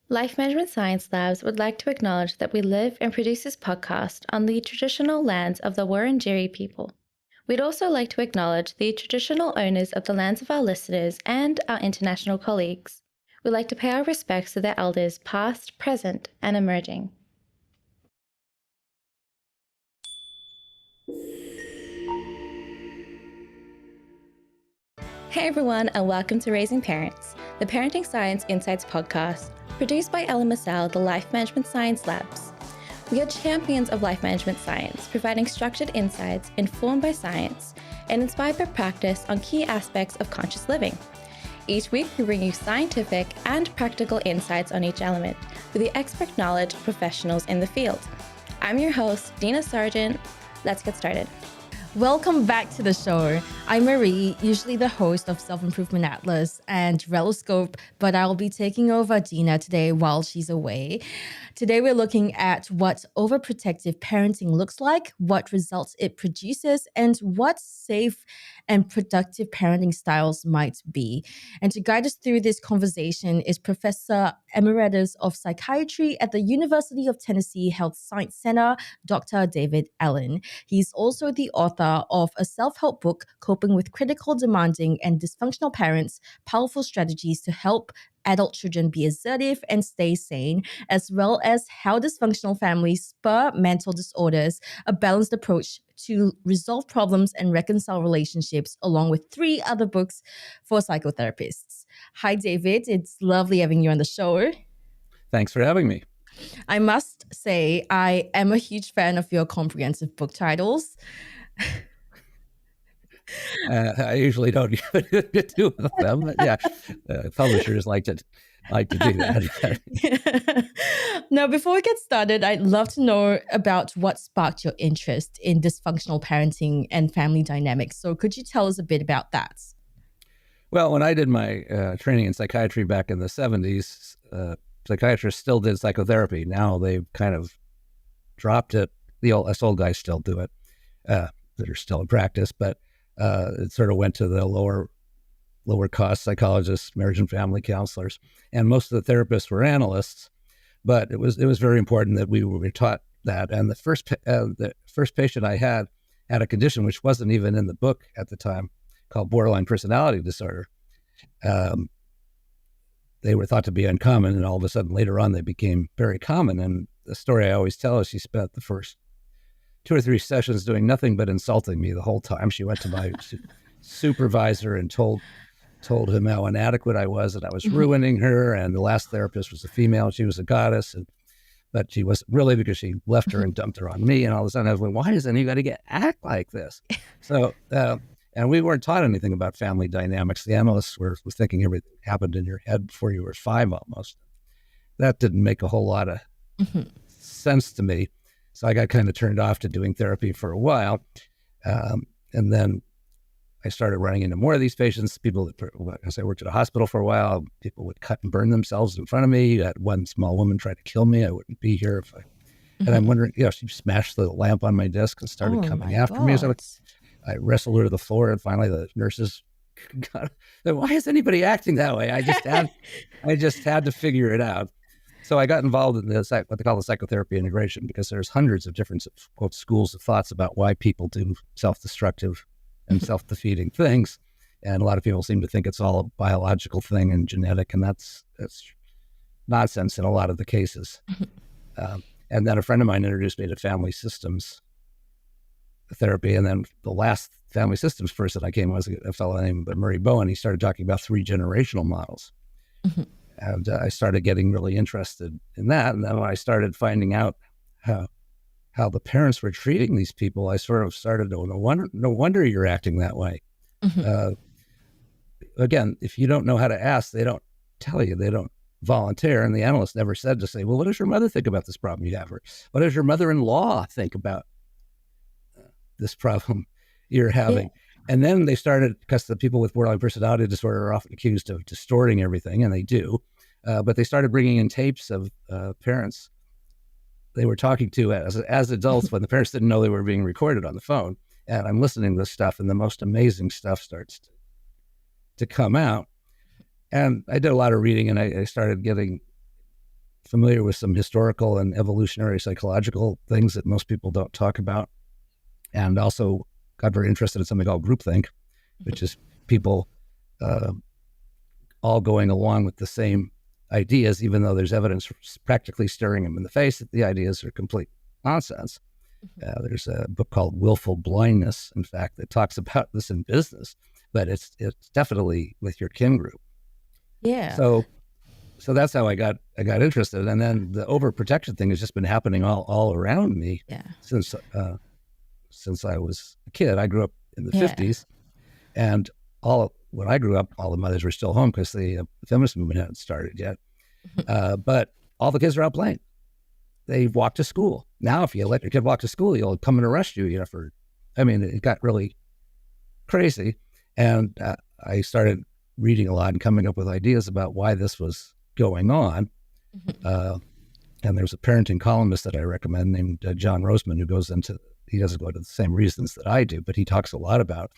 Life Management Science Labs would like to acknowledge that we live and produce this podcast on the traditional lands of the Wurundjeri people. We'd also like to acknowledge the traditional owners of the lands of our listeners and our international colleagues. We'd like to pay our respects to their elders past, present, and emerging. Hey everyone, and welcome to Raising Parents, the Parenting Science Insights podcast, produced by Ellen Massell, the Life Management Science Labs. We are champions of life management science, providing structured insights informed by science and inspired by practice on key aspects of conscious living. Each week, we bring you scientific and practical insights on each element with the expert knowledge of professionals in the field. I'm your host, Dina Sargent. Let's get started. Welcome back to the show. I'm Marie, usually the host of Self-Improvement Atlas and Reloscope, but I'll be taking over Dina today while she's away. Today, we're looking at what overprotective parenting looks like, what results it produces, and what safe and productive parenting styles might be. And to guide us through this conversation is Professor Emeritus of Psychiatry at the University of Tennessee Health Science Center, Dr. David Allen. He's also the author of a self-help book, Coping with Critical, Demanding, and Dysfunctional Parents, Powerful Strategies to Help Adult Children Be Assertive and Stay Sane, as well as How Dysfunctional Families Spur Mental Disorders, a balanced approach to resolve problems and reconcile relationships, along with 3 other books for psychotherapists. Hi, David. It's lovely having you on the show. Thanks for having me. I must say, I am a huge fan of your comprehensive book titles. I usually don't do them, but yeah, publishers like to do that. Now, before we get started, I'd love to know about what sparked your interest in dysfunctional parenting and family dynamics. So could you tell us a bit about that? Well, when I did my training in psychiatry back in the 70s, psychiatrists still did psychotherapy. Now they've kind of dropped it. Us old guys still do it, that are still in practice, but it sort of went to the lower cost psychologists, marriage and family counselors, and most of the therapists were analysts. But it was very important that we were taught that. And the first patient I had a condition which wasn't even in the book at the time, called borderline personality disorder. They were thought to be uncommon, and all of a sudden later on they became very common. And the story I always tell is she spent the first 2 or 3 sessions doing nothing but insulting me the whole time. She went to my supervisor and told him how inadequate I was, and I was ruining her. And the last therapist was a female; she was a goddess, but she wasn't really, because she left her and dumped her on me. And all of a sudden, I was like, "Why does anybody act like this?" So, and we weren't taught anything about family dynamics. The analysts were thinking everything happened in your head before you were 5, almost. That didn't make a whole lot of sense to me. So I got kind of turned off to doing therapy for a while. And then I started running into more of these patients. People, as I worked at a hospital for a while, people would cut and burn themselves in front of me. I had one small woman try to kill me. I wouldn't be here if I... And I'm wondering, she smashed the lamp on my desk and started coming after me. So I wrestled her to the floor, and finally the nurses got, why is anybody acting that way? I just had to figure it out. So I got involved in what they call the psychotherapy integration, because there's hundreds of different, quote, schools of thoughts about why people do self-destructive and self-defeating things. And a lot of people seem to think it's all a biological thing and genetic, and that's nonsense in a lot of the cases. And then a friend of mine introduced me to family systems therapy. And then the last family systems person I came was a fellow named Murray Bowen. He started talking about 3 generational models. And I started getting really interested in that. And then when I started finding out how the parents were treating these people, I sort of started to, no wonder you're acting that way. Again, if you don't know how to ask, they don't tell you, they don't volunteer. And the analyst never said to say, well, what does your mother think about this problem you have? Or what does your mother-in-law think about this problem you're having? Yeah. And then they started, because the people with borderline personality disorder are often accused of distorting everything, and they do. But they started bringing in tapes of parents they were talking to as adults when the parents didn't know they were being recorded on the phone. And I'm listening to this stuff, and the most amazing stuff starts to come out. And I did a lot of reading, and I started getting familiar with some historical and evolutionary psychological things that most people don't talk about, and also got very interested in something called groupthink, which is people all going along with the same ideas, even though there's evidence practically staring them in the face that the ideas are complete nonsense. There's a book called Willful Blindness, in fact, that talks about this in business, but it's definitely with your kin group. Yeah. So that's how I got interested, and then the overprotection thing has just been happening all around me since I was a kid. I grew up in the 50s, and when I grew up, all the mothers were still home because the feminist movement hadn't started yet. But all the kids are out playing. They walk to school. Now, if you let your kid walk to school, he'll come and arrest you. It got really crazy. And I started reading a lot and coming up with ideas about why this was going on. And there's a parenting columnist that I recommend named John Roseman, he doesn't go into the same reasons that I do, but he talks a lot about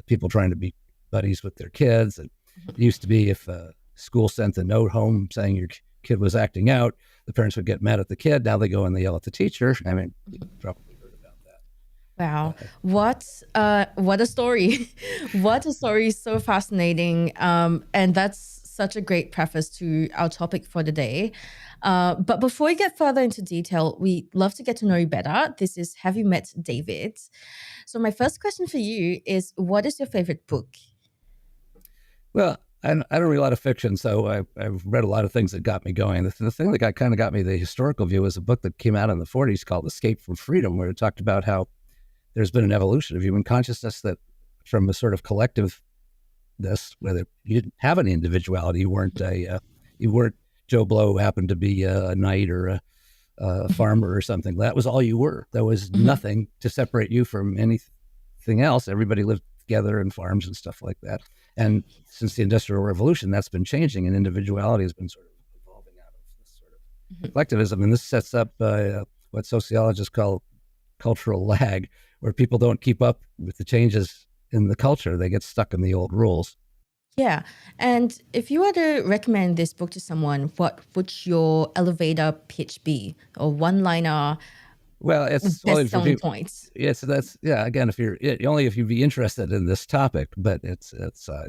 people trying to be buddies with their kids. And it used to be if school sent a note home saying your kid was acting out, the parents would get mad at the kid. Now they go and they yell at the teacher. I mean, you probably heard about that. Wow. What a story. What a story. So fascinating. And that's such a great preface to our topic for the day. But before we get further into detail, we'd love to get to know you better. This is Have You Met David? So my first question for you is, what is your favorite book? Well, I don't read a lot of fiction, so I've read a lot of things that got me going. The thing that kind of got me the historical view is a book that came out in the 40s called Escape from Freedom, where it talked about how there's been an evolution of human consciousness that from a sort of collectiveness, whether you didn't have any individuality, you weren't Joe Blow who happened to be a knight or a farmer or something. That was all you were. There was nothing to separate you from anything else. Everybody lived together in farms and stuff like that. And since the Industrial Revolution, that's been changing, and individuality has been sort of evolving out of this sort of collectivism. And this sets up what sociologists call cultural lag, where people don't keep up with the changes in the culture. They get stuck in the old rules. Yeah. And if you were to recommend this book to someone, what would your elevator pitch be? Or one-liner? Well, it's best selling points. Yeah, so again, if you'd be interested in this topic, but it's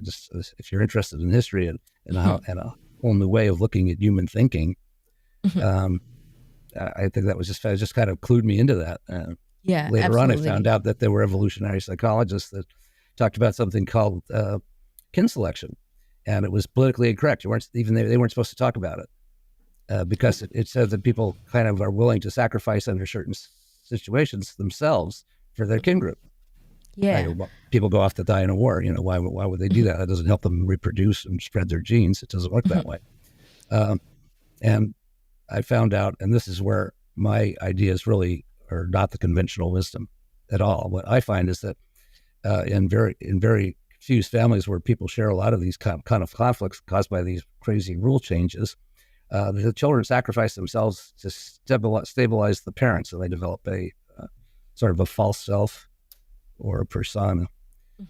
just if you're interested in history and how and a whole new way of looking at human thinking, I think that was just kind of clued me into that. Later absolutely. on, I found out that there were evolutionary psychologists that talked about something called kin selection, and it was politically incorrect. They weren't supposed to talk about it. Because it says that people kind of are willing to sacrifice under certain situations themselves for their kin group. Yeah. People go off to die in a war. Why would they do that? That doesn't help them reproduce and spread their genes. It doesn't work that way. And I found out, and this is where my ideas really are not the conventional wisdom at all. What I find is that in very few families where people share a lot of these kind of conflicts caused by these crazy rule changes, the children sacrifice themselves to stabilize the parents, so they develop a sort of a false self or a persona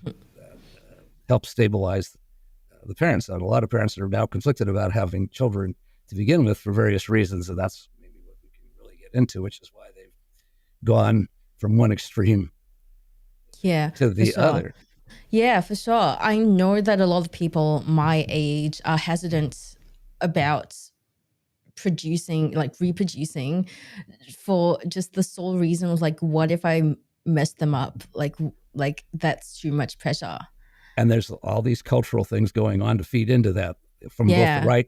that helps stabilize the parents. And a lot of parents are now conflicted about having children to begin with for various reasons, and that's maybe what we can really get into, which is why they've gone from one extreme to the other. Yeah, for sure. I know that a lot of people my age are hesitant about reproducing for just the sole reason of what if I mess them up? Like that's too much pressure. And there's all these cultural things going on to feed into that from both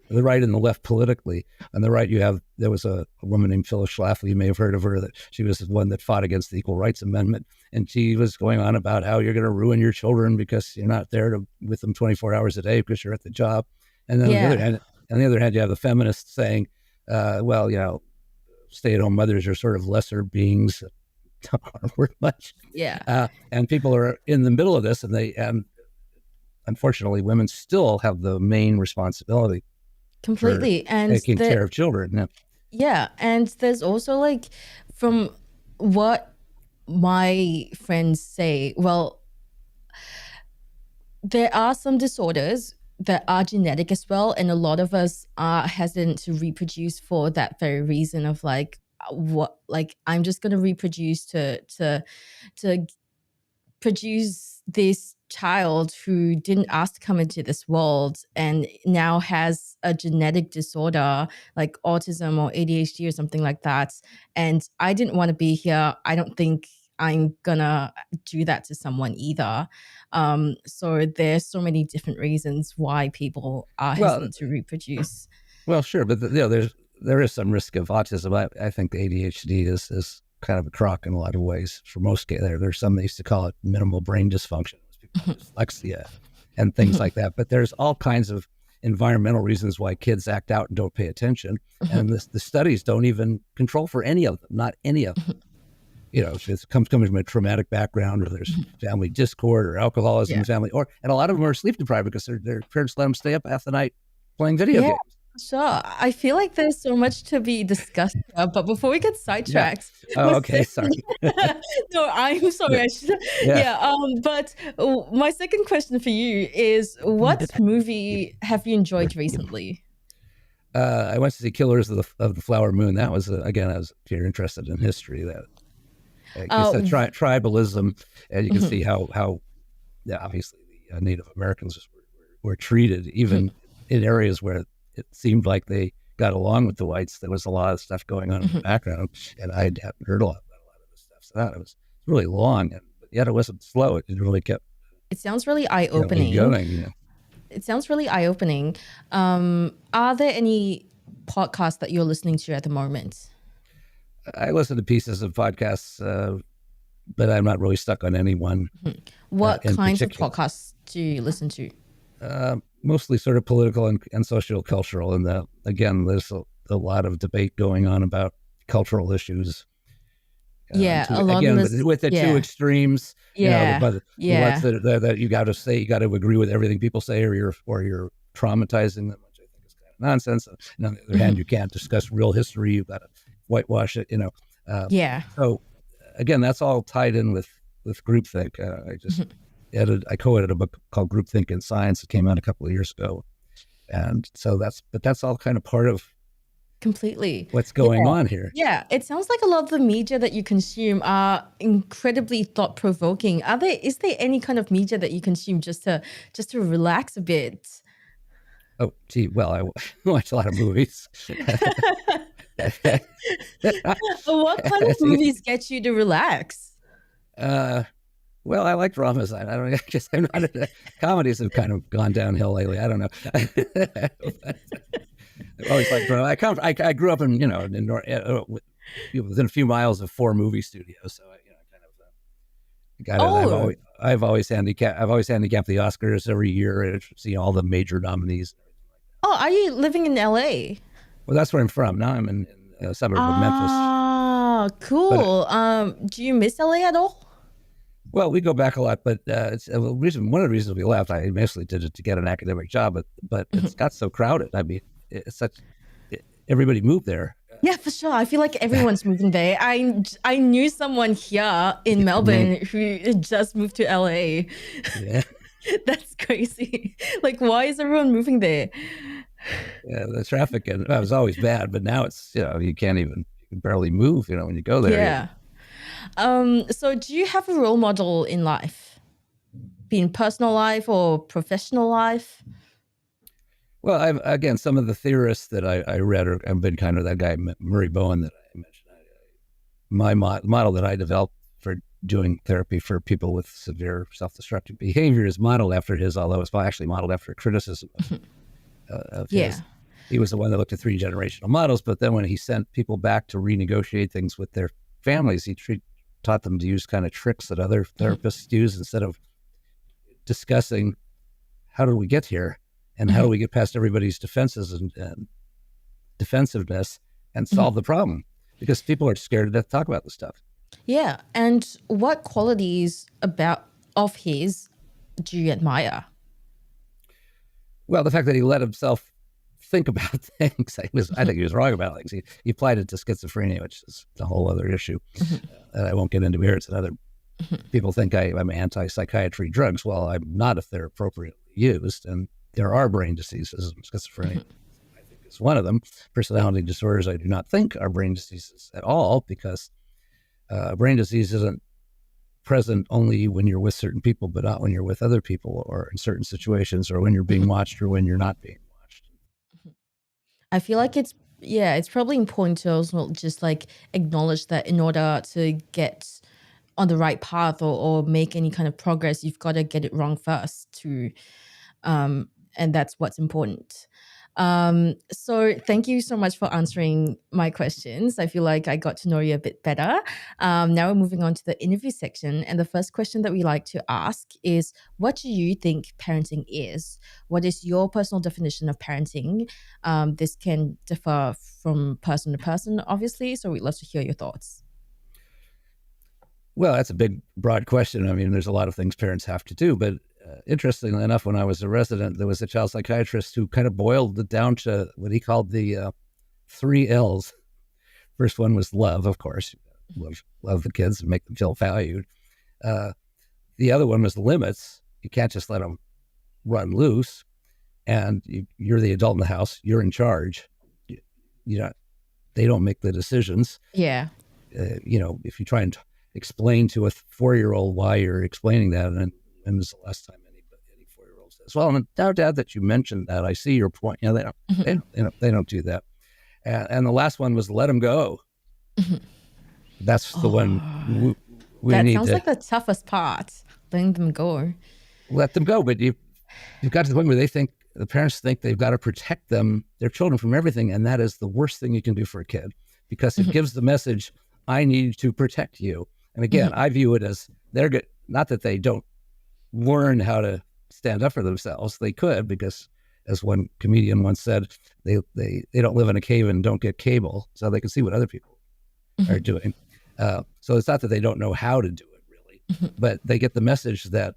the right and the left politically. On the right, there was a woman named Phyllis Schlafly. You may have heard of her. That she was the one that fought against the Equal Rights Amendment, and she was going on about how you're going to ruin your children because you're not there with them 24 hours a day because you're at the job. And then on the other hand, you have the feminists saying, stay-at-home mothers are sort of lesser beings that aren't worth much. Yeah. And people are in the middle of this, and unfortunately, women still have the main responsibility. Completely. And taking care of children. Yeah. And there's also from what my friends say, well, there are some disorders that are genetic as well, and a lot of us are hesitant to reproduce for that very reason of like what, like I'm just going to reproduce to produce this child who didn't ask to come into this world and now has a genetic disorder like autism or ADHD or something like that. And I didn't want to be here. I don't think I'm gonna do that to someone either. So there's so many different reasons why people are Well, hesitant to reproduce. well, sure, but there is some risk of autism. I think the ADHD is kind of a crock in a lot of ways. For most kids, there's some they used to call it minimal brain dysfunction, people have dyslexia and things like that. But there's all kinds of environmental reasons why kids act out and don't pay attention, and the studies don't even control for any of them, not any of them. If it comes from a traumatic background, or there's family discord or alcoholism in the family, and a lot of them are sleep deprived because their parents let them stay up half the night playing video games. Sure. I feel like there's so much to be discussed here, but before we get sidetracked. Oh, okay. Sorry. No, I'm sorry. I should, but my second question for you is, what movie have you enjoyed recently? I went to see Killers of the Flower Moon. That was, again, I was, if you're interested in history, that tribalism, and you can see how obviously the Native Americans were treated, even in areas where it seemed like they got along with the whites. There was a lot of stuff going on in the background, and I hadn't heard a lot about a lot of this stuff. So it was really long, but yet it wasn't slow. It really kept. It sounds really eye-opening. Going. It sounds really eye-opening. Are there any podcasts that you're listening to at the moment? I listen to pieces of podcasts, but I'm not really stuck on any one. What kinds of podcasts do you listen to? Mostly sort of political and social cultural. And again, there's a lot of debate going on about cultural issues. With the two extremes. That you got to say, you got to agree with everything people say, or you're traumatizing them, which I think is kind of nonsense. And on the other hand, you can't discuss real history. You've got to whitewash it. So again, that's all tied in with groupthink. I co-edited a book called Groupthink in Science. It came out a couple of years ago, and so that's all kind of part of completely what's going on here. Yeah, it sounds like a lot of the media that you consume are incredibly thought-provoking. Is there any kind of media that you consume just to relax a bit? Oh, gee, well, I watch a lot of movies. What kind of movies get you to relax? Well, I like dramas. I don't know. I guess I'm not. Comedies have kind of gone downhill lately. I don't know. I always liked drama. I grew up in within a few miles of 4 movie studios, so I've always handicapped the Oscars every year and see all the major nominees. Oh, are you living in LA? Well, that's where I'm from. Now I'm in a suburb of Memphis. Ah, cool. Do you miss LA at all? Well, we go back a lot, but it's one of the reasons we left. I mostly did it to get an academic job, but it's got so crowded. I mean, everybody moved there. Yeah, for sure. I feel like everyone's moving there. I knew someone here in Melbourne who just moved to LA. Yeah. That's crazy. Like, why is everyone moving there? Yeah, the traffic and it was always bad, but now it's you can barely move. When you go there. Yeah. So do you have a role model in life, be in personal life or professional life? Well, again, some of the theorists that I read have been kind of that guy Murray Bowen that I mentioned. My model that I developed for doing therapy for people with severe self-destructive behavior is modeled after his, although it's actually modeled after a criticism of his. He was the one that looked at 3 generational models, but then when he sent people back to renegotiate things with their families, he taught them to use kind of tricks that other therapists use instead of discussing how do we get here and how do we get past everybody's defenses and defensiveness and solve the problem, because people are scared to death to talk about this stuff. Yeah. And what qualities of his do you admire? Well, the fact that he let himself think about things. I think he was wrong about things. He applied it to schizophrenia, which is a whole other issue that I won't get into here. It's another. People think I'm anti-psychiatry drugs. Well, I'm not if they're appropriately used, and there are brain diseases. Schizophrenia, I think, is one of them. Personality disorders, I do not think, are brain diseases at all, because brain disease isn't present only when you're with certain people, but not when you're with other people, or in certain situations, or when you're being watched, or when you're not being watched. I feel like it's probably important to also just like acknowledge that in order to get on the right path or make any kind of progress, you've got to get it wrong first to and that's what's important. So thank you so much for answering my questions. I feel like I got to know you a bit better. Now we're moving on to the interview section. And the first question that we like to ask is, what do you think parenting is? What is your personal definition of parenting? This can differ from person to person, obviously. So we'd love to hear your thoughts. Well, that's a big, broad question. I mean, there's a lot of things parents have to do, but interestingly enough, when I was a resident, there was a child psychiatrist who kind of boiled it down to what he called the 3 L's. First one was love, of course. Love the kids and make them feel valued. The other one was limits. You can't just let them run loose. And you're the adult in the house. You're in charge. They don't make the decisions. Yeah. If you try and explain to a 4-year-old why you're explaining that, and when was the last time any 4-year-old says, "Well, I'm now, Dad, that you mentioned that. I see your point." They don't do that. And the last one was let them go. That's the one we that need sounds to like the toughest part, letting them go. let them go. But you've got to the point where the parents think they've got to protect their children from everything, and that is the worst thing you can do for a kid, because it gives the message, "I need to protect you." And again, I view it as they're good. Not that they don't learn how to stand up for themselves. They could, because as one comedian once said, they don't live in a cave and don't get cable, so they can see what other people are doing. So it's not that they don't know how to do it, really, but they get the message that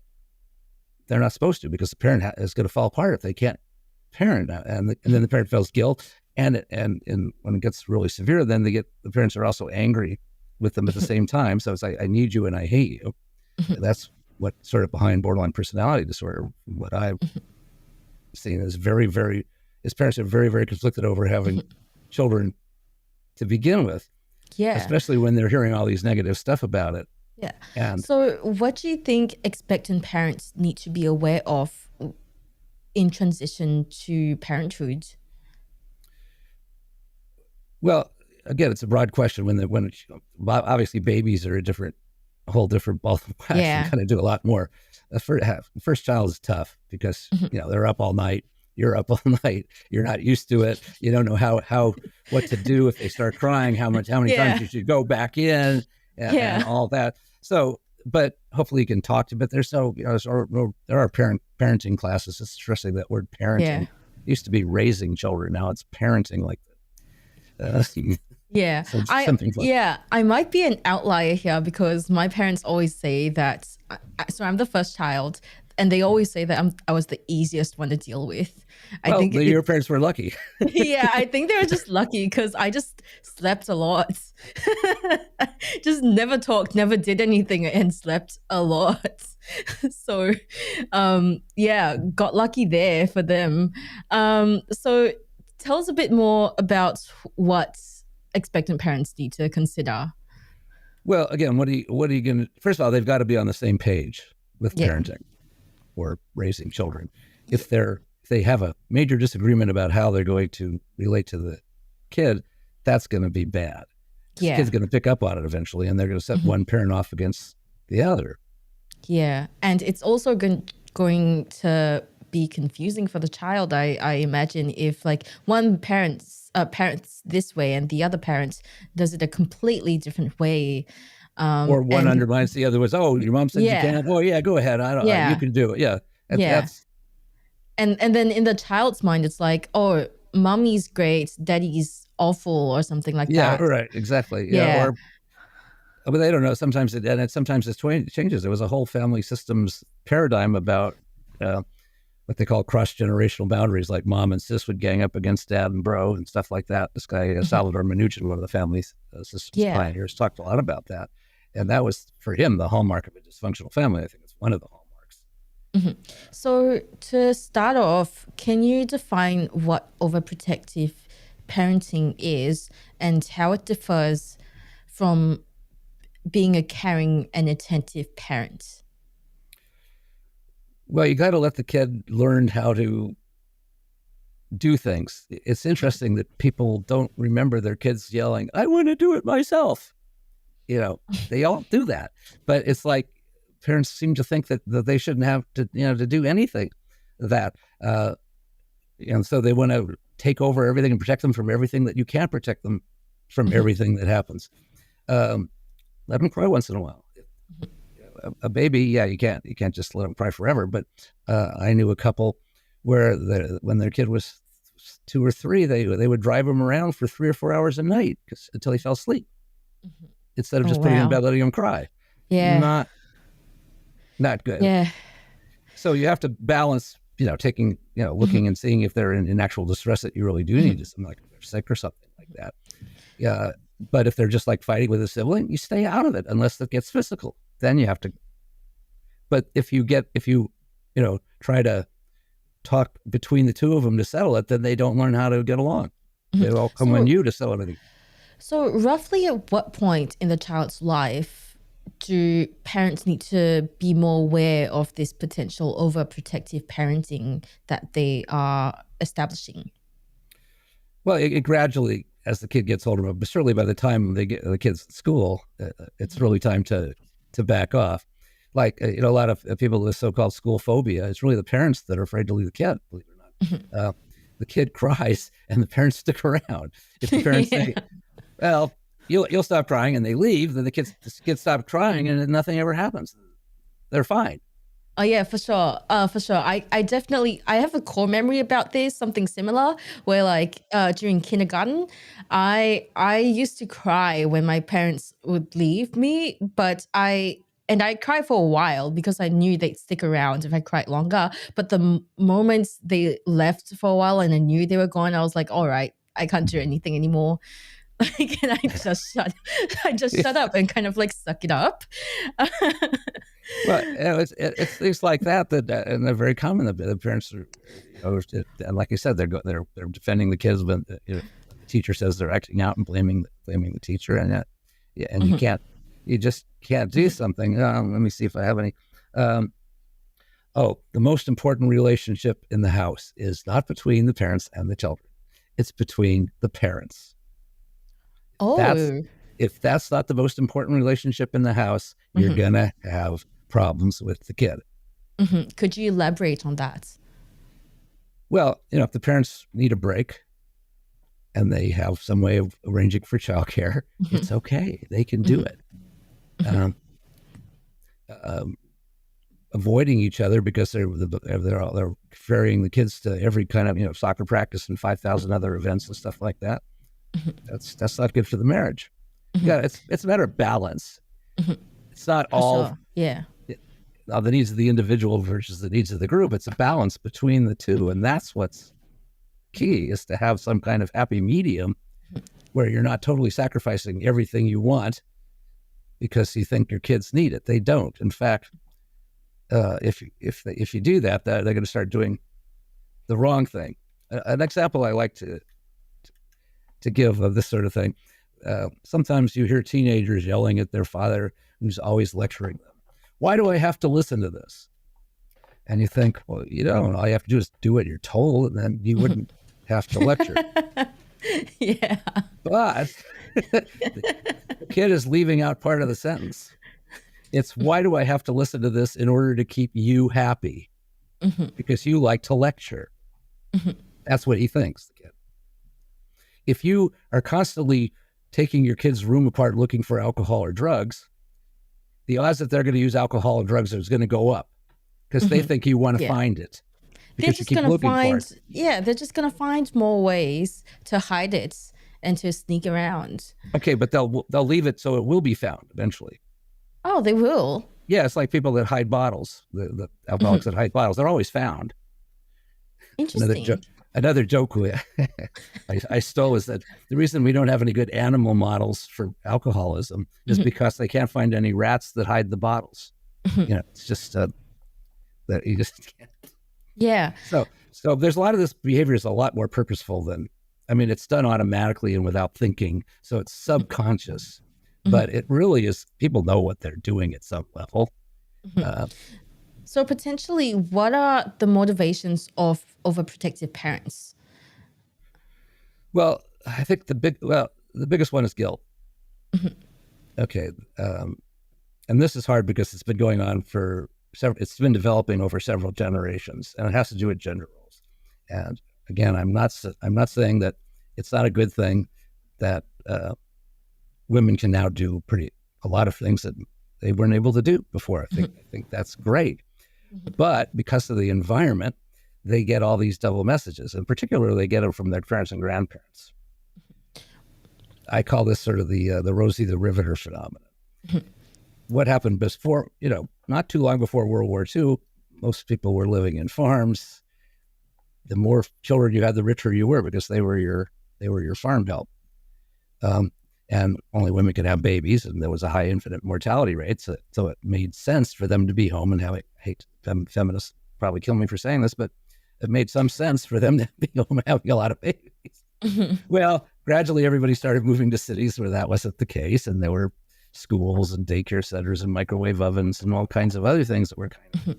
they're not supposed to, because the parent is going to fall apart if they can't parent. And then the parent feels guilt. And when it gets really severe, then the parents are also angry with them at the same time. So it's like, I need you and I hate you. That's what's sort of behind borderline personality disorder. What I've seen is parents are very, very conflicted over having children to begin with. Yeah. Especially when they're hearing all these negative stuff about it. Yeah. And so what do you think expectant parents need to be aware of in transition to parenthood? Well, again, it's a broad question. Obviously babies are a whole different ball of wax. Yeah. You kind of do a lot more. The first child is tough because they're up all night. You're up all night. You're not used to it. You don't know what to do if they start crying. How many times you should go back in and all that. So, but hopefully you can talk to. But there are parenting classes. It's stressing that word parenting. Yeah. It used to be raising children. Now it's parenting. Yeah. I might be an outlier here because my parents always say that. So I'm the first child, and they always say that I was the easiest one to deal with. I think your parents were lucky. Yeah, I think they were just lucky because I just slept a lot. Just never talked, never did anything, and slept a lot. So, got lucky there for them. So tell us a bit more about what expectant parents need to consider. Well, again, what are you going to, first of all, they've got to be on the same page with parenting or raising children. If they have a major disagreement about how they're going to relate to the kid, that's going to be bad. The kid's going to pick up on it eventually, and they're going to set one parent off against the other. Yeah, and it's also going to be confusing for the child. I imagine if like one parents this way and the other parent does it a completely different way. Or one undermines the other was, oh, your mom said you can't. Oh yeah, go ahead. You can do it. Yeah. And then in the child's mind, it's like, oh, mommy's great, daddy's awful, or something like that. Yeah, right, exactly. Yeah. But they don't know. Sometimes it changes. There was a whole family systems paradigm about what they call cross-generational boundaries, like mom and sis would gang up against dad and bro and stuff like that. This guy, Salvador Minuchin, one of the family systems pioneers, talked a lot about that. And that was, for him, the hallmark of a dysfunctional family. I think it's one of the hallmarks. So to start off, can you define what overprotective parenting is and how it differs from being a caring and attentive parent? Well, you got to let the kid learn how to do things. It's interesting that people don't remember their kids yelling, "I want to do it myself." They all do that, but it's like parents seem to think that they shouldn't have to do anything that, so they want to take over everything and protect them from everything that you can't protect them from everything that happens. Let them cry once in a while. A baby, yeah, you can't just let them cry forever. But I knew a couple where when their kid was 2 or 3, they would drive him around for 3 or 4 hours a night until he fell asleep, instead of Oh, just putting him in wow. bed, letting him cry. Yeah. Not good. Yeah. So you have to balance, taking, looking and seeing if they're in actual distress that you really do need to, something like they're sick or something like that. Yeah. But if they're just like fighting with a sibling, you stay out of it unless it gets physical. Then you have to. But if you try to talk between the two of them to settle it, then they don't learn how to get along. They all come on you to settle everything. So roughly at what point in the child's life do parents need to be more aware of this potential overprotective parenting that they are establishing? Well, it gradually, as the kid gets older, but certainly by the time they get the kids at school, it's really time to back off. Like, a lot of people with so-called school phobia, it's really the parents that are afraid to leave the kid, believe it or not. The kid cries and the parents stick around. If the parents say, well, you'll stop crying, and they leave, then the kids stop crying and nothing ever happens. They're fine. Oh yeah, for sure. For sure. I have a core memory about this, something similar, where like during kindergarten, I used to cry when my parents would leave me, but I cried for a while because I knew they'd stick around if I cried longer. But the moments they left for a while and I knew they were gone, I was like, all right, I can't do anything anymore. Like, and I just shut up and kind of like suck it up. Well, it's things like that and they're very common. The parents are, and like I said, they're defending the kids when the teacher says they're acting out and blaming the teacher, and you just can't do something. Let me see if I have any. The most important relationship in the house is not between the parents and the children; it's between the parents. If that's not the most important relationship in the house, you're gonna have problems with the kid. Could you elaborate on that? Well, if the parents need a break and they have some way of arranging for childcare, it's okay. They can do it. Avoiding each other because they're ferrying the kids to every kind of soccer practice and 5,000 other events and stuff like that. That's not good for the marriage. Yeah, it's a matter of balance. It's not all the needs of the individual versus the needs of the group. It's a balance between the two, and that's what's key, is to have some kind of happy medium where you're not totally sacrificing everything you want because you think your kids need it. They don't. In fact, if you do that, they're going to start doing the wrong thing. An example I like to give of this sort of thing. Sometimes you hear teenagers yelling at their father who's always lecturing them. Why do I have to listen to this? And you think, well, you don't. All you have to do is do what you're told, and then you wouldn't have to lecture. Yeah. But the kid is leaving out part of the sentence. It's, why do I have to listen to this in order to keep you happy? Because you like to lecture. That's what he thinks, the kid. If you are constantly taking your kid's room apart looking for alcohol or drugs, the odds that they're going to use alcohol or drugs is going to go up because they think you want to find it. Because you keep looking for it. Yeah, they're just going to find more ways to hide it and to sneak around. Okay, but they'll leave it so it will be found eventually. Oh, they will? Yeah, it's like people that hide bottles, the alcoholics that hide bottles. They're always found. Interesting. Another joke I stole is that the reason we don't have any good animal models for alcoholism is because they can't find any rats that hide the bottles. It's just that you just can't. Yeah. So there's a lot of this behavior is a lot more purposeful than, I mean, it's done automatically and without thinking. So it's subconscious, but it really is, people know what they're doing at some level. So potentially, what are the motivations of overprotective parents? Well, I think the biggest one is guilt. Okay. And this is hard because it's been going on for it's been developing over several generations, and it has to do with gender roles. And again, I'm not saying that it's not a good thing that women can now do a lot of things that they weren't able to do before. I think that's great. But because of the environment, they get all these double messages, and particularly they get them from their parents and grandparents. I call this sort of the Rosie the Riveter phenomenon. What happened before, not too long before World War II, most people were living in farms. The more children you had, the richer you were, because they were your farm help. And only women could have babies, and there was a high infant mortality rate. So it made sense for them to be home and have, I hate feminists probably kill me for saying this, but it made some sense for them to be home and having a lot of babies. Well, gradually everybody started moving to cities where that wasn't the case, and there were schools and daycare centers and microwave ovens and all kinds of other things that were kind of.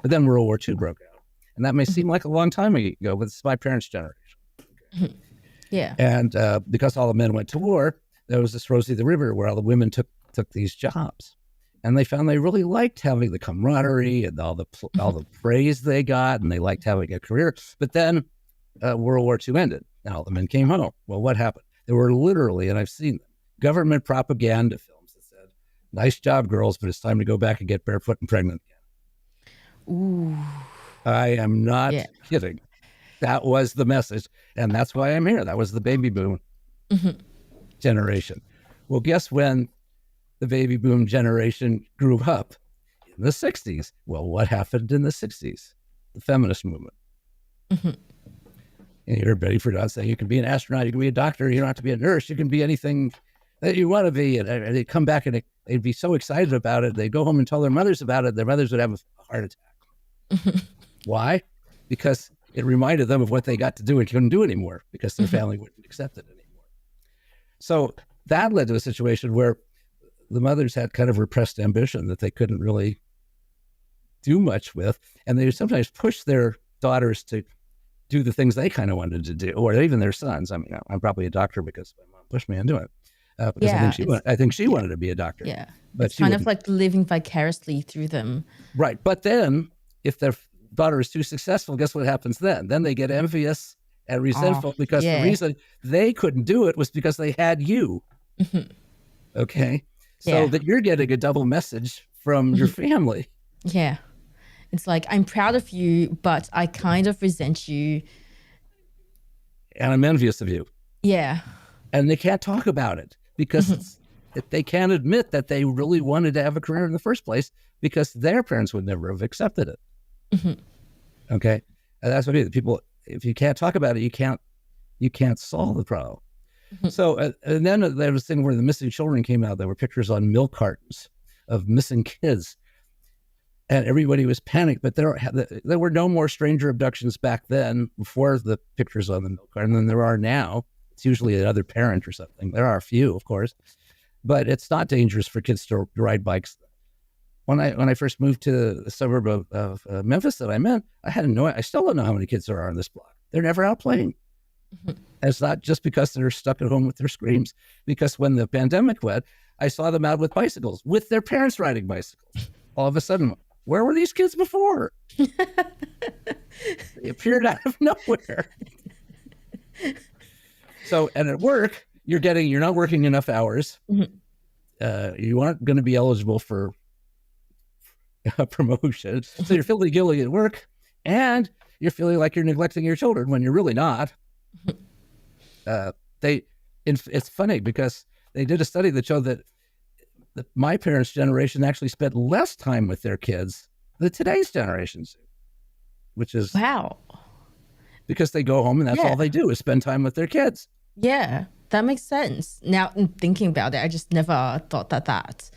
But then World War II broke out, and that may seem like a long time ago, but it's my parents' generation. Okay. Yeah. And because all the men went to war, there was this Rosie the Riveter where all the women took these jobs, and they found they really liked having the camaraderie and all the praise they got, and they liked having a career. But then World War II ended, and all the men came home. Well, what happened? There were literally, and I've seen them, government propaganda films that said, "Nice job, girls, but it's time to go back and get barefoot and pregnant again." Ooh. I am not kidding. That was the message, and that's why I'm here. That was the baby boom generation. Well, guess when the baby boom generation grew up? In the 60s. Well, what happened in the 60s? The feminist movement. And you heard Betty Friedan saying, you can be an astronaut, you can be a doctor, you don't have to be a nurse, you can be anything that you want to be. And they'd come back and they'd be so excited about it. They'd go home and tell their mothers about it. Their mothers would have a heart attack. Why? Because it reminded them of what they got to do and couldn't do anymore because their family wouldn't accept it anymore. So that led to a situation where the mothers had kind of repressed ambition that they couldn't really do much with. And they would sometimes push their daughters to do the things they kind of wanted to do, or even their sons. I mean, I'm probably a doctor because my mom pushed me into it. Because I think she wanted to be a doctor. Yeah. But it's kind of like living vicariously through them. Right. But then if their daughter is too successful, guess what happens then? Then they get envious and resentful because the reason they couldn't do it was because they had you. Okay. So that you're getting a double message from your family. Yeah. It's like, I'm proud of you, but I kind of resent you. And I'm envious of you. Yeah. And they can't talk about it because they can't admit that they really wanted to have a career in the first place because their parents would never have accepted it. Okay. And that's what it is. People, if you can't talk about it, you can't solve the problem. So, and then there was a thing where the missing children came out. There were pictures on milk cartons of missing kids. And everybody was panicked, but there were no more stranger abductions back then before the pictures on the milk carton than there are now. It's usually another parent or something. There are a few, of course, but it's not dangerous for kids to ride bikes. When I first moved to the suburb of Memphis that I'm in, I still don't know how many kids there are on this block. They're never out playing. And it's not just because they're stuck at home with their screens, because when the pandemic went, I saw them out with bicycles, with their parents riding bicycles. All of a sudden, where were these kids before? They appeared out of nowhere. So, and at work, you're not working enough hours. You aren't going to be eligible for a promotion. So you're feeling guilty at work, and you're feeling like you're neglecting your children when you're really not. It's funny because they did a study that showed that my parents' generation actually spent less time with their kids than today's generations, which is wow. Because they go home and that's all they do is spend time with their kids. Yeah, that makes sense. Now, in thinking about it, I just never thought that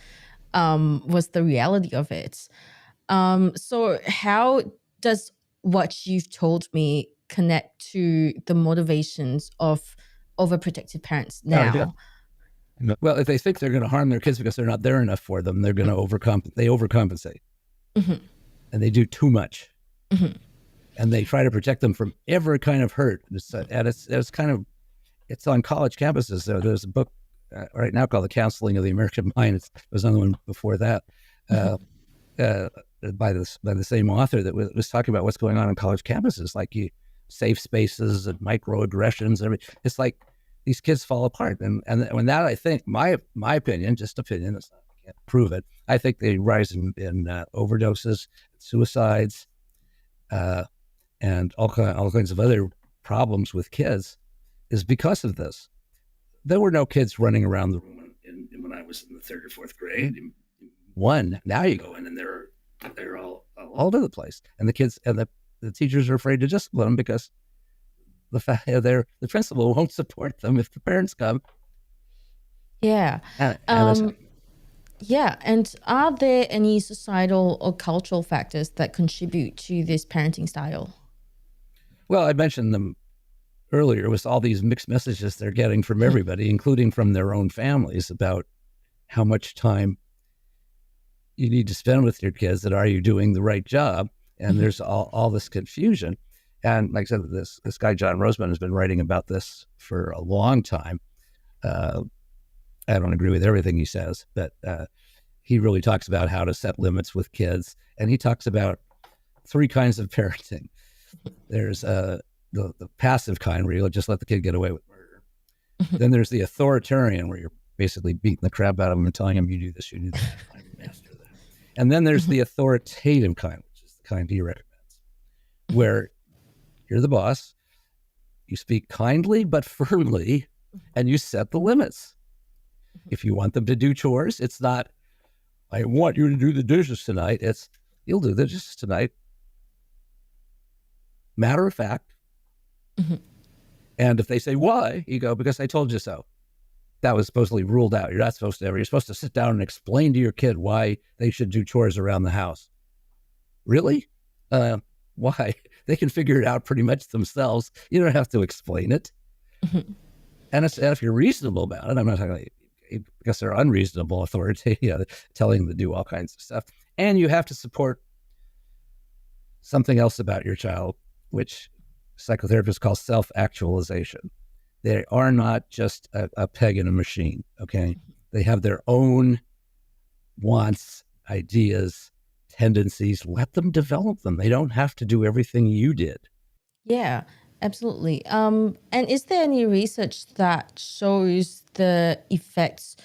was the reality of it. So how does what you've told me connect to the motivations of overprotective parents Oh, yeah. now? Well, if they think they're going to harm their kids because they're not there enough for them, they're going to overcompensate, and they do too much, and they try to protect them from every kind of hurt. It's on college campuses. So there's a book right now called "The Counseling of the American Mind." There was another one before that by the same author that was talking about what's going on college campuses, like safe spaces and microaggressions. It's like these kids fall apart, and when that, I think, my opinion, just opinion, I can't prove it. I think they rise in overdoses, suicides, and all kinds of other problems with kids is because of this. There were no kids running around the room when I was in the third or fourth grade. One, now you go in and they're all over the place, and the kids and the teachers are afraid to discipline them because the principal won't support them if the parents come. Yeah. Yeah. And are there any societal or cultural factors that contribute to this parenting style? Well, I mentioned them earlier with all these mixed messages they're getting from everybody, including from their own families, about how much time you need to spend with your kids, and are you doing the right job? And there's all this confusion. And like I said, this guy, John Roseman, has been writing about this for a long time. I don't agree with everything he says, but he really talks about how to set limits with kids. And he talks about three kinds of parenting. There's the passive kind, where you'll just let the kid get away with murder. Then there's the authoritarian, where you're basically beating the crap out of them and telling them, you do this, you do that, I'm the master of that. And then there's the authoritative kind, which is the kind he recommends, where you're the boss, you speak kindly but firmly, and you set the limits. If you want them to do chores, it's not, I want you to do the dishes tonight. It's, you'll do the dishes tonight. Matter of fact. And if they say, why? You go, because I told you so. That was supposedly ruled out. You're not supposed to ever. You're supposed to sit down and explain to your kid why they should do chores around the house. Really? Why? They can figure it out pretty much themselves. You don't have to explain it. And if you're reasonable about it, I'm not talking about, because they're unreasonable authority, telling them to do all kinds of stuff. And you have to support something else about your child, which psychotherapists call self-actualization. They are not just a peg in a machine, okay? They have their own wants, ideas, tendencies. Let them develop them. They don't have to do everything you did. Yeah, absolutely. And is there any research that shows the effects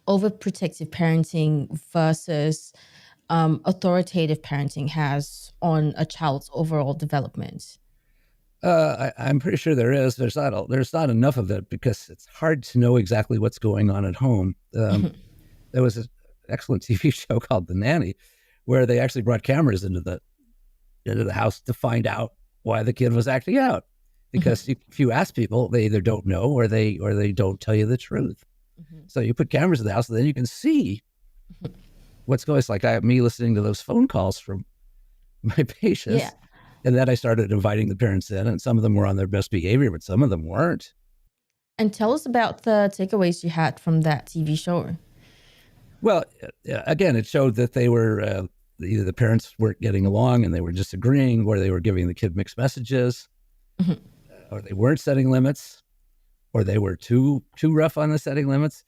overprotective parenting versus authoritative parenting has on a child's overall development? I'm pretty sure there is. There's not enough of it because it's hard to know exactly what's going on at home. There was an excellent TV show called The Nanny, where they actually brought cameras into the house to find out why the kid was acting out. Because if you ask people, they either don't know or they don't tell you the truth. So you put cameras in the house, and then you can see what's going on. It's like me listening to those phone calls from my patients. Yeah. And then I started inviting the parents in, and some of them were on their best behavior, but some of them weren't. And tell us about the takeaways you had from that TV show. Well, again, it showed that they were either the parents weren't getting along and they were disagreeing, or they were giving the kid mixed messages, or they weren't setting limits, or they were too rough on the setting limits.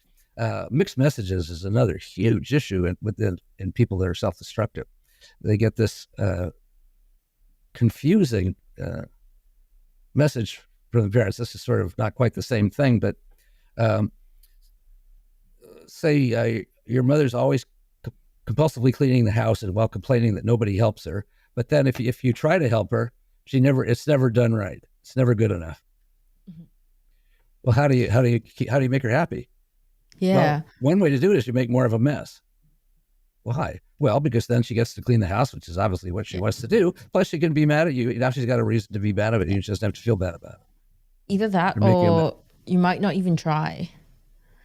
Mixed messages is another huge issue in people that are self-destructive. They get this confusing message from the parents. This is sort of not quite the same thing, but say your mother's always compulsively cleaning the house and while complaining that nobody helps her. But then if you try to help her, it's never done right. It's never good enough. Well, how do you make her happy? Yeah. Well, one way to do it is you make more of a mess. Why? Well, because then she gets to clean the house, which is obviously what she wants to do. Plus, she can be mad at you. Now she's got a reason to be mad at it. You just have to feel bad about it. Either that, or you might not even try.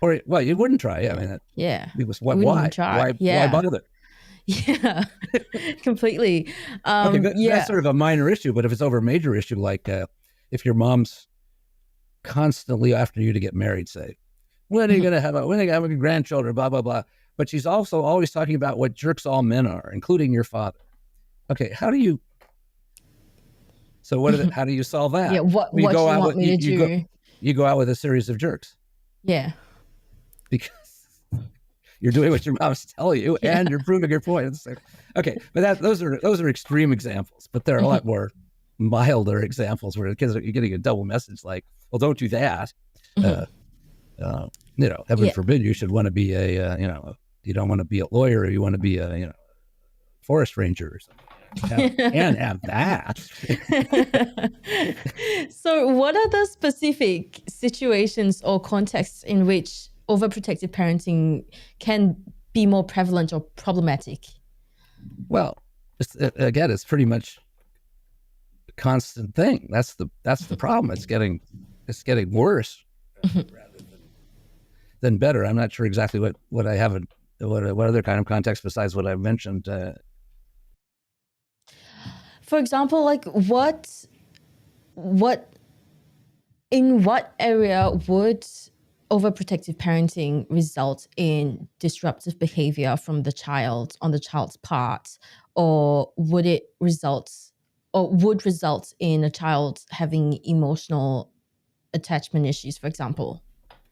Or, well, you wouldn't try. I mean, yeah. Because why? Why bother? Yeah, completely. Okay, that's Yeah. sort of a minor issue, but if it's over a major issue, like if your mom's constantly after you to get married, say, when are you going to have when are you going to have grandchildren, blah, blah, blah. But she's also always talking about what jerks all men are, including your father. Okay, how do you, so how do you solve Yeah. that? You What go you out want with, me to do? you go out with a series of jerks Yeah. because you're doing what your mom's telling you Yeah. and you're proving your point. So, okay, but those are extreme examples, but there are a lot more milder examples where kids you're getting a double message like, well, don't do that. Heaven forbid you should want to be you don't want to be a lawyer, or you want to be a forest ranger or something. And have that. So, what are the specific situations or contexts in which overprotective parenting can be more prevalent or problematic? Well, it's pretty much a constant thing. That's the problem. It's getting worse rather than better. I'm not sure exactly what I haven't what other kind of context besides what I mentioned. For example, like in what area would overprotective parenting result in disruptive behavior from the child on the child's part, or would result in a child having emotional attachment issues, for example?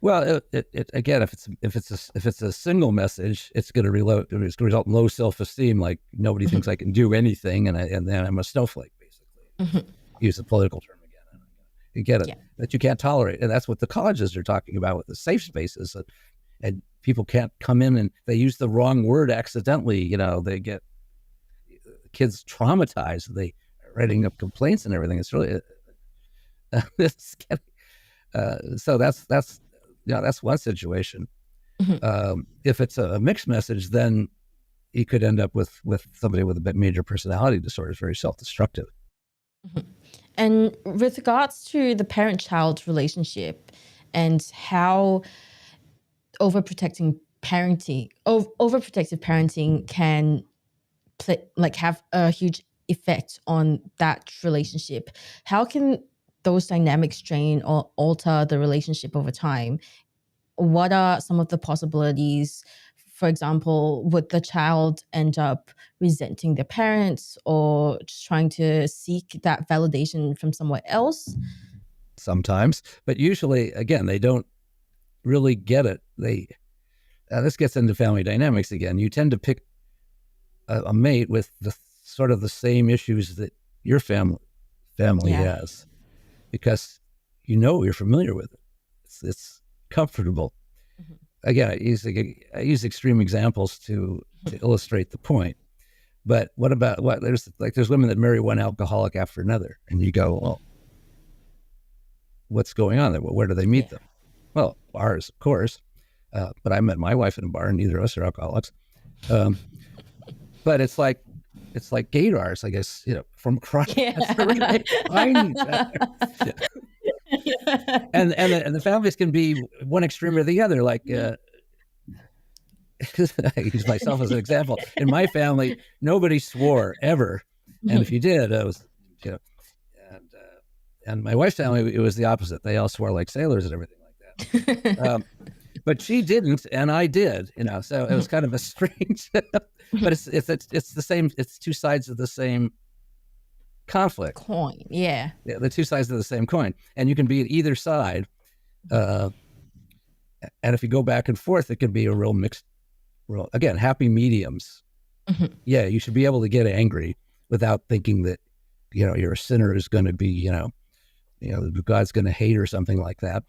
Well, it again, if it's a single message, it's going to result in low self-esteem. Like nobody thinks I can do anything, and then I'm a snowflake, basically. Use a political term again. You get it, that you can't tolerate, and that's what the colleges are talking about with the safe spaces, and people can't come in and they use the wrong word accidentally. They get kids traumatized. They are writing up complaints and everything. It's really it's getting, so that's one situation. If it's a mixed message, then you could end up with somebody with a bit major personality disorder, is very self-destructive. And with regards to the parent-child relationship and how overprotective parenting can have a huge effect on that relationship, how can those dynamics strain or alter the relationship over time? What are some of the possibilities? For example, would the child end up resenting their parents or just trying to seek that validation from somewhere else? Sometimes, but usually, again, they don't really get it. This gets into family dynamics again. You tend to pick a mate with the sort of the same issues that your family has, because you're familiar with it. It's comfortable. Again, I use extreme examples to illustrate the point. But what about there's women that marry one alcoholic after another, and you go, well, what's going on there? Well, where do they meet them? Well, bars, of course. But I met my wife in a bar, and neither of us are alcoholics. But it's like gaydars, I guess, from across they find each other. And the families can be one extreme or the other. Like I use myself as an example. In my family, nobody swore ever, and if you did, it was and my wife's family, it was the opposite. They all swore like sailors and everything like that. But she didn't, and I did. So it was kind of a strange. But it's the same. It's two sides of the same conflict coin. Yeah, the two sides of the same coin, and you can be at either side. And if you go back and forth, it can be a real mixed. Again, happy mediums. Yeah, you should be able to get angry without thinking that you're a sinner is going to be God's going to hate or something like that.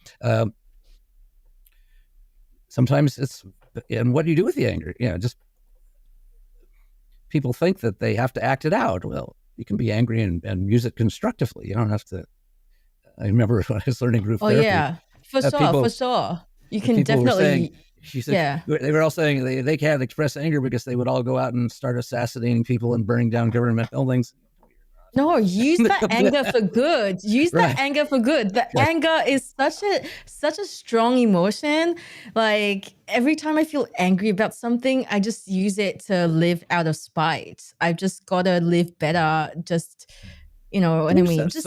Sometimes and what do you do with the anger? Just people think that they have to act it out. Well, you can be angry and use it constructively. You don't have to. I remember when I was learning group therapy. Oh yeah, for sure. You can definitely. She said, they were all saying they can't express anger because they would all go out and start assassinating people and burning down government buildings. No, use that anger for good. Use that Right. anger for good. The Okay. anger is such a strong emotion. Like every time I feel angry about something, I just use it to live out of spite. I've just gotta live better. Just you know what I Use mean? that. Just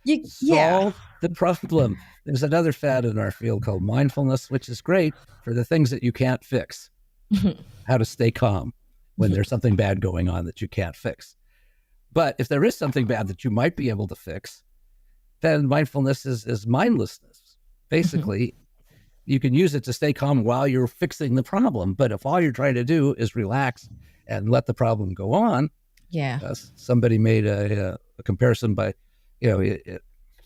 yeah. Solve the problem. There's another fad in our field called mindfulness, which is great for the things that you can't fix. How to stay calm when there's something bad going on that you can't fix. But if there is something bad that you might be able to fix, then mindfulness is mindlessness. Basically, you can use it to stay calm while you're fixing the problem. But if all you're trying to do is relax and let the problem go on, Yeah. somebody made a comparison by,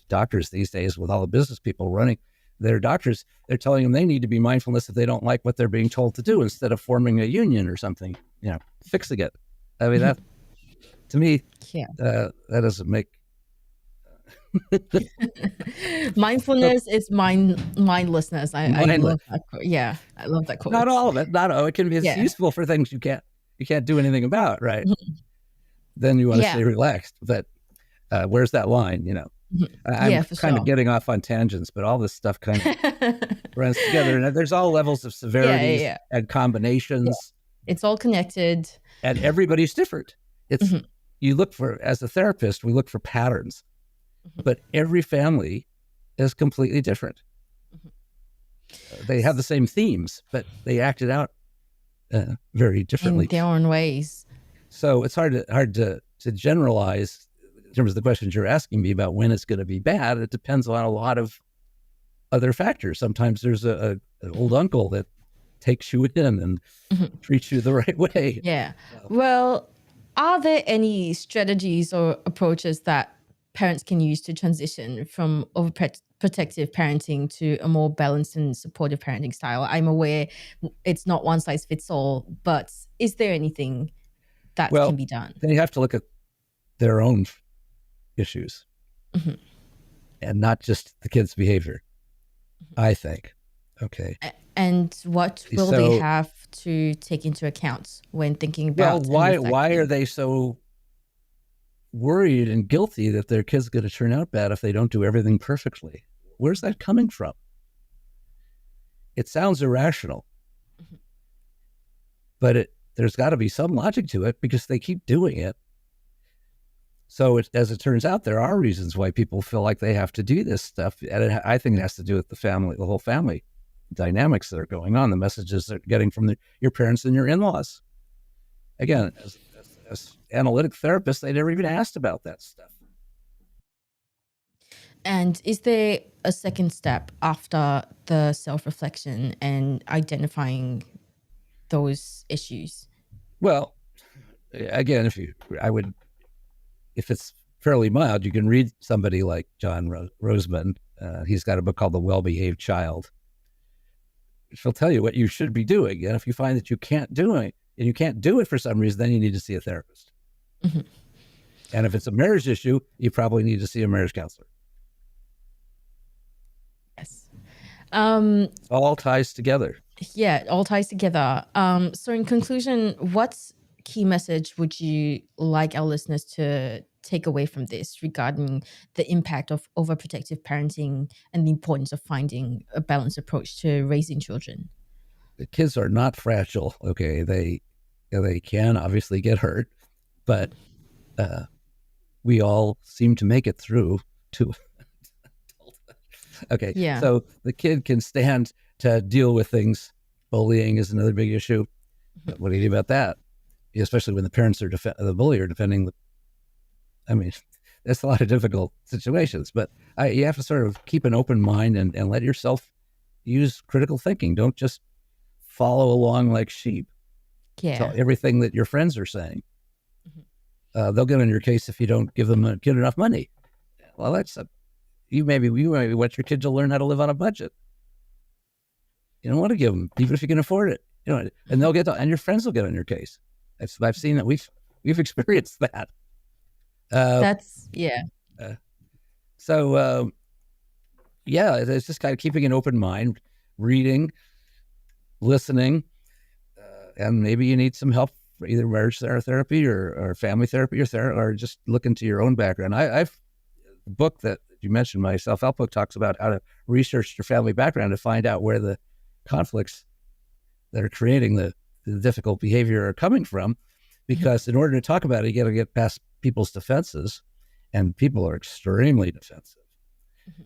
doctors these days with all the business people running their doctors, they're telling them they need to be mindfulness if they don't like what they're being told to do instead of forming a union or something, fixing it. I mean, that to me, Yeah. that doesn't make Mindfulness is mindlessness. I mindless. love that quote. Yeah, I love that quote. Not all of it. Not all. It can be. It's Yeah. useful for things you can't do anything about. Right. Then you want to stay relaxed. But where's that line? I'm for kind sure. of getting off on tangents, but all this stuff kind of runs together, and there's all levels of severities and combinations. It's all connected, and everybody's different. It's you look for, as a therapist, we look for patterns, but every family is completely different. They have the same themes, but they act it out very differently in their own ways. So it's hard to generalize in terms of the questions you're asking me about when it's going to be bad. It depends on a lot of other factors. Sometimes there's an old uncle that takes you in and treats you the right way. Yeah. Well, are there any strategies or approaches that parents can use to transition from overprotective parenting to a more balanced and supportive parenting style? I'm aware it's not one size fits all, but is there anything that can be done? Then you have to look at their own issues and not just the kid's behavior, I think. Okay. And what will they have to take into account when thinking about why are they so worried and guilty that their kid's going to turn out bad if they don't do everything perfectly? Where's that coming from? It sounds irrational, but there's got to be some logic to it because they keep doing it. So as it turns out, there are reasons why people feel like they have to do this stuff. And I think it has to do with the whole family dynamics that are going on, the messages they're getting from your parents and your in-laws. Again, as analytic therapists, they never even asked about that stuff. And is there a second step after the self-reflection and identifying those issues? Well, again, if it's fairly mild, you can read somebody like John Roseman. He's got a book called The Well-Behaved Child. She'll tell you what you should be doing. And if you find that you can't do it, and you can't do it for some reason, then you need to see a therapist. And if it's a marriage issue, you probably need to see a marriage counselor. Yes. All ties together. Yeah, it all ties together. So in conclusion, what key message would you like our listeners to take away from this regarding the impact of overprotective parenting and the importance of finding a balanced approach to raising children? The kids are not fragile. Okay, they can obviously get hurt, but we all seem to make it through to okay. Yeah. So the kid can stand to deal with things. Bullying is another big issue. What do you do about that? Especially when the parents are the bully are defending there's a lot of difficult situations, but you have to sort of keep an open mind and let yourself use critical thinking. Don't just follow along like sheep. Yeah. To everything that your friends are saying. They'll get on your case if you don't give them a kid enough money. Well, you maybe want your kid to learn how to live on a budget. You don't want to give them, even if you can afford it. And they'll and your friends will get on your case. I've seen that. We've experienced that. That's yeah. It's just kind of keeping an open mind, reading, listening, and maybe you need some help for either marriage therapy or family therapy or just look into your own background. I've the book that you mentioned, my self-help book, talks about how to research your family background to find out where the conflicts that are creating the difficult behavior are coming from. Because in order to talk about it, you got to get past people's defenses, and people are extremely defensive.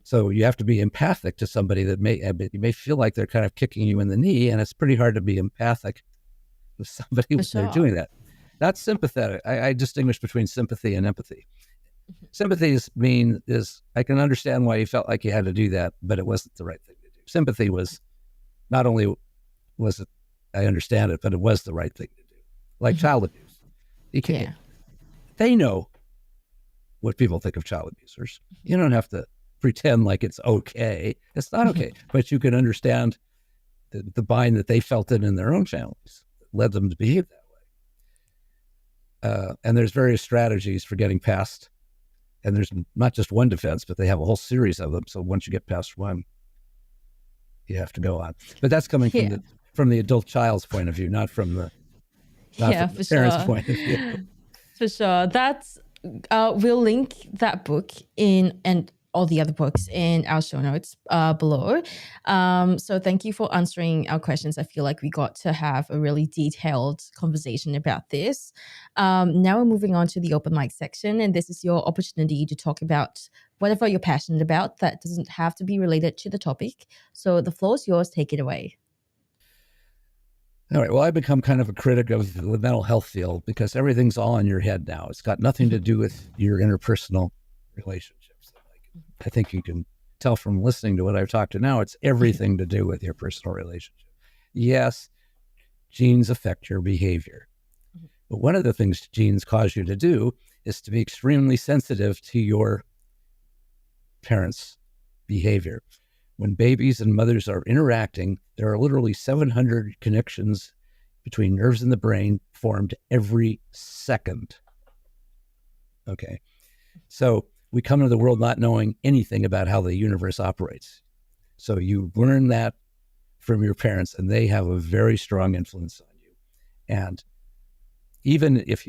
So you have to be empathic to somebody that you may feel like they're kind of kicking you in the knee, and it's pretty hard to be empathic with somebody when they're doing that. Not sympathetic. I distinguish between sympathy and empathy. Sympathy is I can understand why you felt like you had to do that, but it wasn't the right thing to do. Sympathy was not only was it, I understand it, but it was the right thing to do. Like child abuse. You can't, they know what people think of child abusers. You don't have to pretend like it's okay. It's not okay, but you can understand the bind that they felt in their own families that led them to behave that way. And there's various strategies for getting past, and there's not just one defense, but they have a whole series of them. So once you get past one, you have to go on. But that's coming from the adult child's point of view, not from the parents' point of view. For sure. That's we'll link that book in and all the other books in our show notes below. So thank you for answering our questions. I feel like we got to have a really detailed conversation about this. Now we're moving on to the open mic section, and this is your opportunity to talk about whatever you're passionate about that doesn't have to be related to the topic. So the floor is yours. Take it away. All right. Well, I've become kind of a critic of the mental health field because everything's all in your head now. It's got nothing to do with your interpersonal relationships. I think you can tell from listening to what I've talked to now, it's everything to do with your personal relationship. Yes, genes affect your behavior. But one of the things genes cause you to do is to be extremely sensitive to your parents' behavior. When babies and mothers are interacting, there are literally 700 connections between nerves in the brain formed every second. Okay. So we come into the world not knowing anything about how the universe operates. So you learn that from your parents, and they have a very strong influence on you. And even if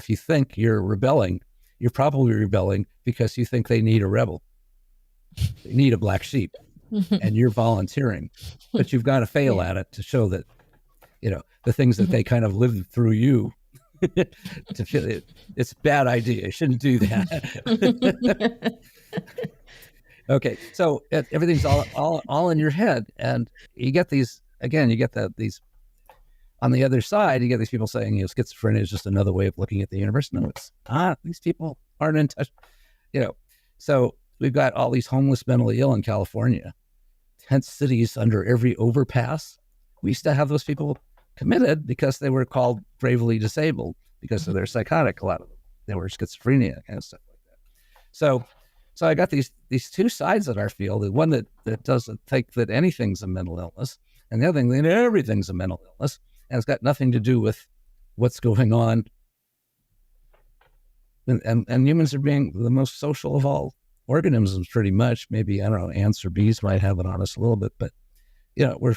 you think you're rebelling, you're probably rebelling because you think they need a rebel. They need a black sheep, and you're volunteering, but you've got to fail at it to show that, the things that they kind of lived through you to feel it. It's a bad idea. You shouldn't do that. Okay. So everything's all in your head, and you get these these on the other side, you get these people saying, schizophrenia is just another way of looking at the universe. No, it's not. These people aren't in touch, so we've got all these homeless mentally ill in California, tent cities under every overpass. We used to have those people committed because they were called gravely disabled because of their psychotic. A lot of them, they were schizophrenia and stuff like that. So I got these two sides of our field. The one that doesn't think that anything's a mental illness, and the other thing that everything's a mental illness, and it's got nothing to do with what's going on. And humans are being the most social of all organisms, pretty much. Maybe, I don't know, ants or bees might have it on us a little bit, but we're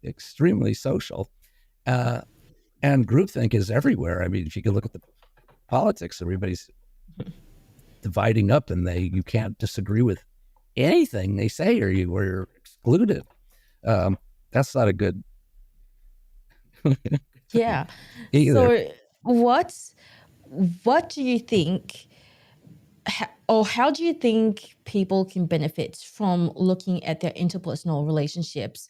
extremely social, and groupthink is everywhere. I mean, if you could look at the politics, everybody's dividing up, and you can't disagree with anything they say, or you're excluded. That's not a good. Yeah. Either. So what do you think? How do you think people can benefit from looking at their interpersonal relationships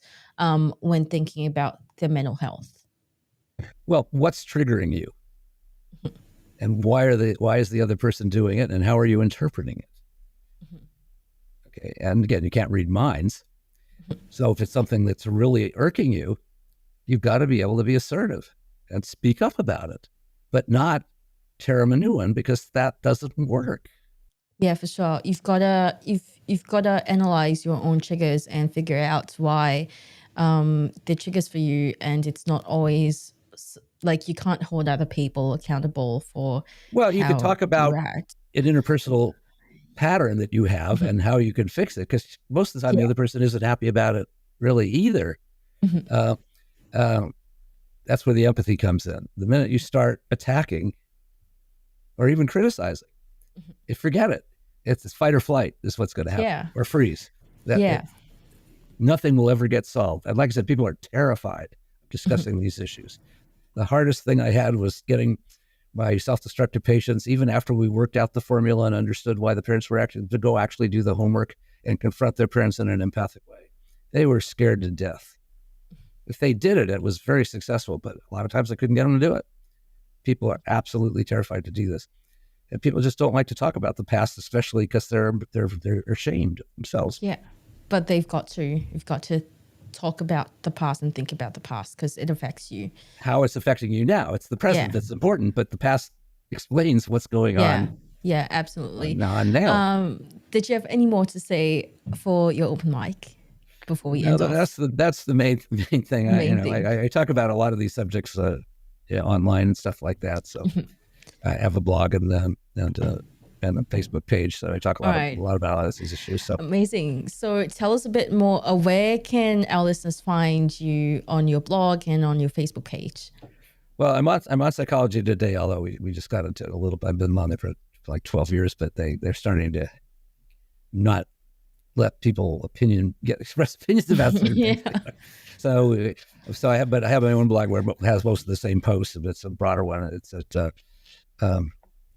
when thinking about their mental health? Well, what's triggering you? And why is the other person doing it? And how are you interpreting it? Okay. And again, you can't read minds. So if it's something that's really irking you, you've got to be able to be assertive and speak up about it, but not tear them a new one, because that doesn't work. Yeah, for sure. You've gotta analyze your own triggers and figure out why the triggers for you, and it's not always like you can't hold other people accountable for. Well, you could talk about an interpersonal pattern that you have and how you can fix it, because most of the time the other person isn't happy about it really either. that's where the empathy comes in. The minute you start attacking or even criticizing, you forget it. It's fight or flight is what's going to happen, or freeze. Nothing will ever get solved. And like I said, people are terrified of discussing these issues. The hardest thing I had was getting my self-destructive patients, even after we worked out the formula and understood why the parents were acting, to go actually do the homework and confront their parents in an empathic way. They were scared to death. If they did it, it was very successful, but a lot of times I couldn't get them to do it. People are absolutely terrified to do this. And people just don't like to talk about the past, especially because they're ashamed themselves. Yeah, but you've got to talk about the past and think about the past because it affects you. How it's affecting you now. It's the present that's important, but the past explains what's going on. Yeah, absolutely. Now. Did you have any more to say for your open mic before we end off? That's the main thing. I talk about a lot of these subjects online and stuff like that. So I have a blog and a Facebook page, so I talk a lot about these issues. So amazing. So tell us a bit more. Where can our listeners find you on your blog and on your Facebook page? Well, I'm on Psychology Today, although we just got into it a little bit. I've been on there for like 12 years, but they're starting to not let people express opinions about certain things. So I have my own blog where it has most of the same posts, but it's a broader one. It's at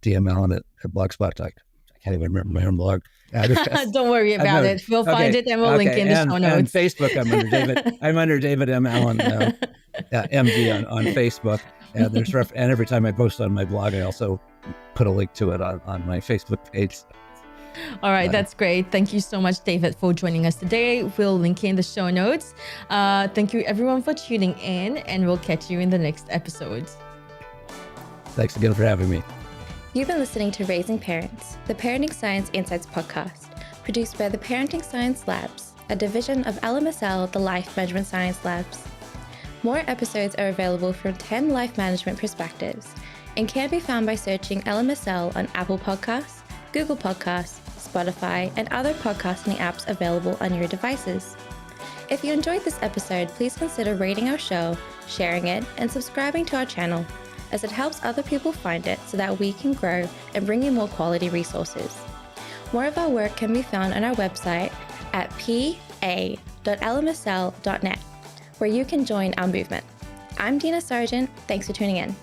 DM Allen at Blogspot. I can't even remember my own blog address. Don't worry about it. We'll find it and we'll link in the show notes. And Facebook, I'm under David. I'm under David M. Allen, MD on Facebook. And and every time I post on my blog, I also put a link to it on my Facebook page. All right, that's great. Thank you so much, David, for joining us today. We'll link in the show notes. Thank you, everyone, for tuning in, and we'll catch you in the next episode. Thanks again for having me. You've been listening to Raising Parents, the Parenting Science Insights podcast, produced by the Parenting Science Labs, a division of LMSL, the Life Management Science Labs. More episodes are available from 10 life management perspectives and can be found by searching LMSL on Apple Podcasts, Google Podcasts, Spotify, and other podcasting apps available on your devices. If you enjoyed this episode, please consider rating our show, sharing it, and subscribing to our channel, as it helps other people find it so that we can grow and bring you more quality resources. More of our work can be found on our website at pa.lmsl.net, where you can join our movement. I'm Dina Sargent. Thanks for tuning in.